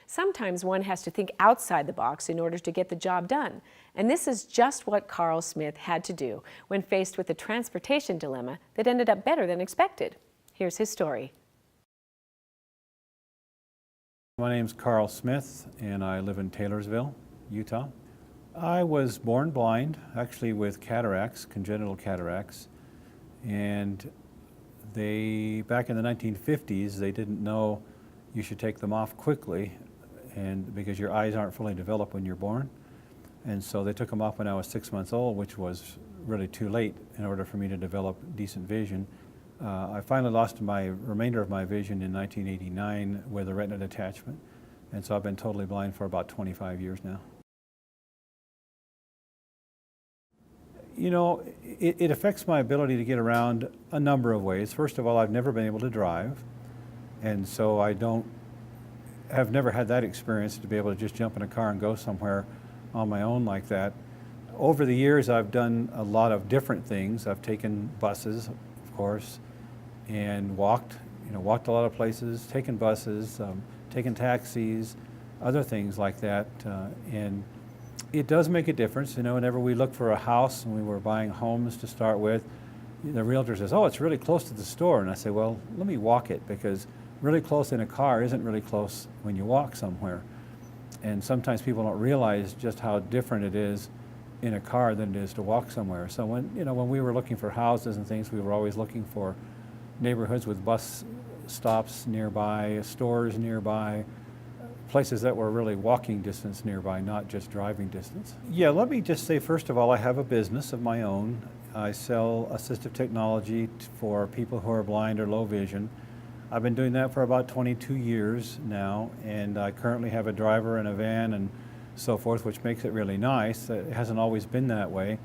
Sometimes one has to think outside the box in order to get the job done. And this is just what Karl Smith had to do when faced with a transportation dilemma that ended up better than expected. Here's his story. My name's Karl Smith, and I live in Taylorsville, Utah. I was born blind, actually with cataracts, congenital cataracts, and back in the 1950s, they didn't know you should take them off quickly, and because your eyes aren't fully developed when you're born. And so they took them off when I was 6 months old, which was really too late in order for me to develop decent vision. I finally lost my remainder of my vision in 1989 with a retina detachment, and so I've been totally blind for about 25 years now. You know, it affects my ability to get around a number of ways. First of all, I've never been able to drive, and so have never had that experience to be able to just jump in a car and go somewhere on my own like that. Over the years, I've done a lot of different things. I've taken buses, of course, and walked a lot of places, taken buses, taken taxis, other things like that, and it does make a difference. You know, whenever we look for a house and we were buying homes to start with, the realtor says, "Oh, it's really close to the store," and I say, "Well, let me walk it, because really close in a car isn't really close when you walk somewhere." And sometimes people don't realize just how different it is in a car than it is to walk somewhere. So when we were looking for houses and things, we were always looking for neighborhoods with bus stops nearby, stores nearby, places that were really walking distance nearby, not just driving distance. Yeah, let me just say, first of all, I have a business of my own. I sell assistive technology for people who are blind or low vision. I've been doing that for about 22 years now, and I currently have a driver and a van and so forth, which makes it really nice. It hasn't always been that way.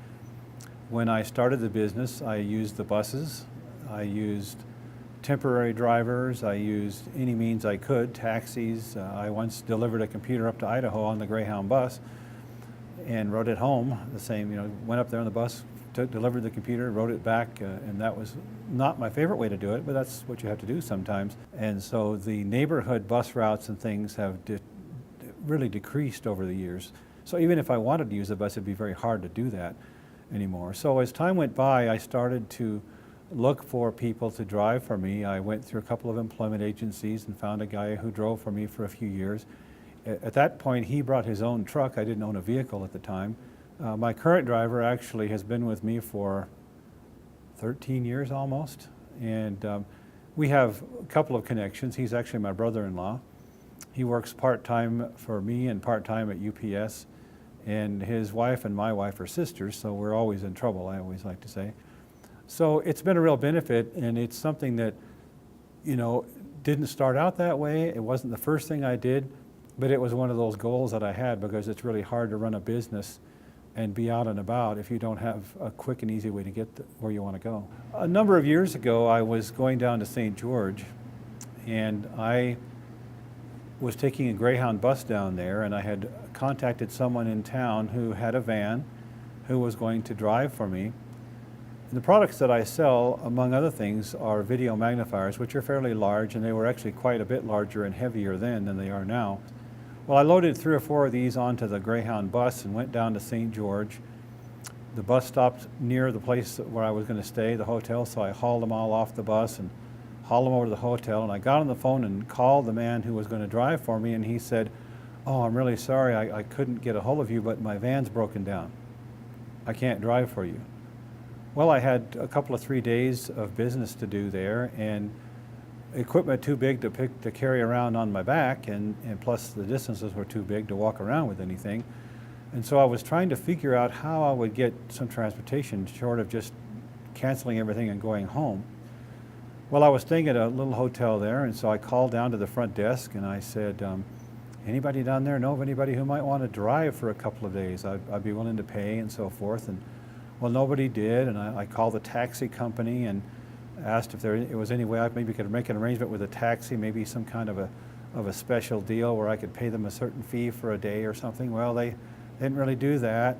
When I started the business, I used the buses. I used temporary drivers. I used any means I could, taxis. I once delivered a computer up to Idaho on the Greyhound bus and rode it home. The same, went up there on the bus, delivered the computer, wrote it back, and that was not my favorite way to do it, but that's what you have to do sometimes. And so the neighborhood bus routes and things have really decreased over the years. So even if I wanted to use the bus, it'd be very hard to do that anymore. So as time went by, I started to look for people to drive for me. I went through a couple of employment agencies and found a guy who drove for me for a few years. At that point, he brought his own truck. I didn't own a vehicle at the time. My current driver actually has been with me for 13 years almost, and we have a couple of connections. He's actually my brother-in-law. He works part-time for me and part-time at UPS, and his wife and my wife are sisters, so we're always in trouble, I always like to say. So it's been a real benefit, and it's something that, didn't start out that way. It wasn't the first thing I did, but it was one of those goals that I had, because it's really hard to run a business and be out and about if you don't have a quick and easy way to get where you want to go. A number of years ago, I was going down to St. George, and I was taking a Greyhound bus down there, and I had contacted someone in town who had a van who was going to drive for me. The products that I sell, among other things, are video magnifiers, which are fairly large, and they were actually quite a bit larger and heavier then than they are now. Well, I loaded 3 or 4 of these onto the Greyhound bus and went down to St. George. The bus stopped near the place where I was going to stay, the hotel, so I hauled them all off the bus and hauled them over to the hotel. And I got on the phone and called the man who was going to drive for me, and he said, "Oh, I'm really sorry, I couldn't get a hold of you, but my van's broken down. I can't drive for you." Well, I had a couple of 3 days of business to do there, and equipment too big to carry around on my back, and plus the distances were too big to walk around with anything. And so I was trying to figure out how I would get some transportation short of just canceling everything and going home. Well, I was staying at a little hotel there, and so I called down to the front desk and I said, "Anybody down there know of anybody who might want to drive for a couple of days? I'd be willing to pay," and so forth. And well, nobody did, and I called the taxi company and asked if there was any way I maybe could make an arrangement with a taxi, maybe some kind of a special deal where I could pay them a certain fee for a day or something. Well, they didn't really do that.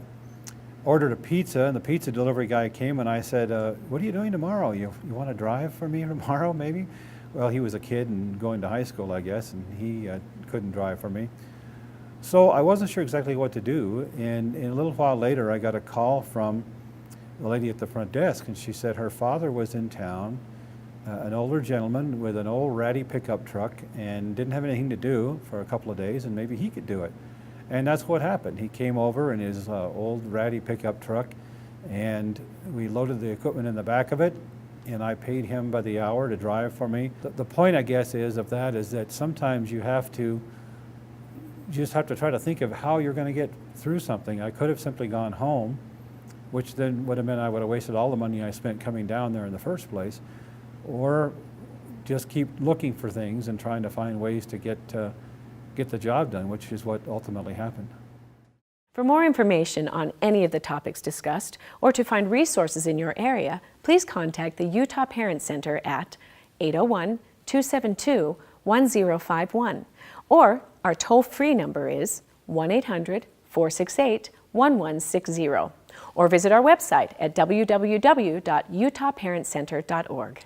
Ordered a pizza, and the pizza delivery guy came, and I said, "What are you doing tomorrow? You want to drive for me tomorrow, maybe?" Well, he was a kid and going to high school, I guess, and he couldn't drive for me. So I wasn't sure exactly what to do, and a little while later I got a call from the lady at the front desk, and she said her father was in town, an older gentleman with an old ratty pickup truck, and didn't have anything to do for a couple of days, and maybe he could do it. And that's what happened. He came over in his old ratty pickup truck, and we loaded the equipment in the back of it, and I paid him by the hour to drive for me. The point, I guess, is that sometimes you just have to try to think of how you're going to get through something. I could have simply gone home, which then would have meant I would have wasted all the money I spent coming down there in the first place, or just keep looking for things and trying to find ways to get the job done, which is what ultimately happened. For more information on any of the topics discussed, or to find resources in your area, please contact the Utah Parent Center at 801-272-1051, or our toll-free number is 1-800-468-1160, or visit our website at www.utahparentcenter.org.